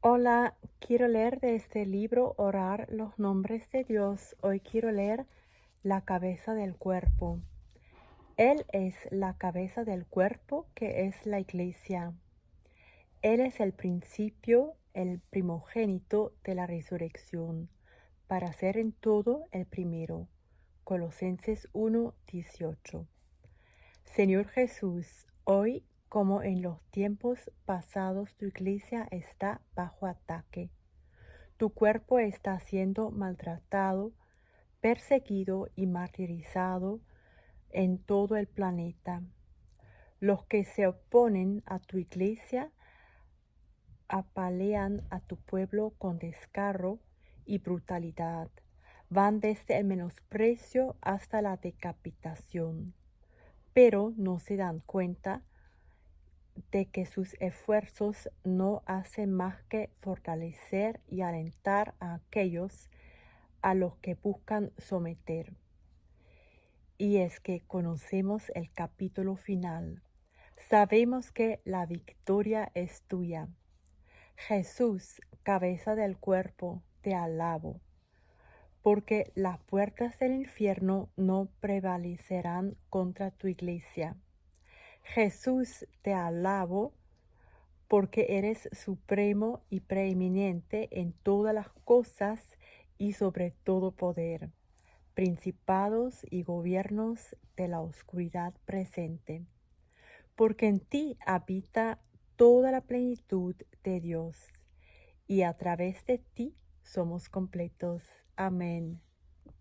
Hola, quiero leer de este libro Orar los nombres de Dios. Hoy quiero leer la cabeza del cuerpo. Él es la cabeza del cuerpo que es la iglesia. Él es el principio, el primogénito de la resurrección, para ser en todo el primero. Colosenses 1:18. Señor Jesús, hoy como en los tiempos pasados tu iglesia está bajo ataque. Tu cuerpo está siendo maltratado, perseguido y martirizado en todo el planeta. Los que se oponen a tu iglesia apalean a tu pueblo con descaro y brutalidad. Van desde el menosprecio hasta la decapitación, pero no se dan cuenta de que sus esfuerzos no hacen más que fortalecer y alentar a aquellos a los que buscan someter. Y es que conocemos el capítulo final. Sabemos que la victoria es tuya. Jesús, cabeza del cuerpo, te alabo, porque las puertas del infierno no prevalecerán contra tu iglesia. Jesús, te alabo, porque eres supremo y preeminente en todas las cosas y sobre todo poder, principados y gobiernos de la oscuridad presente, porque en ti habita toda la plenitud de Dios, y a través de ti somos completos. Amén.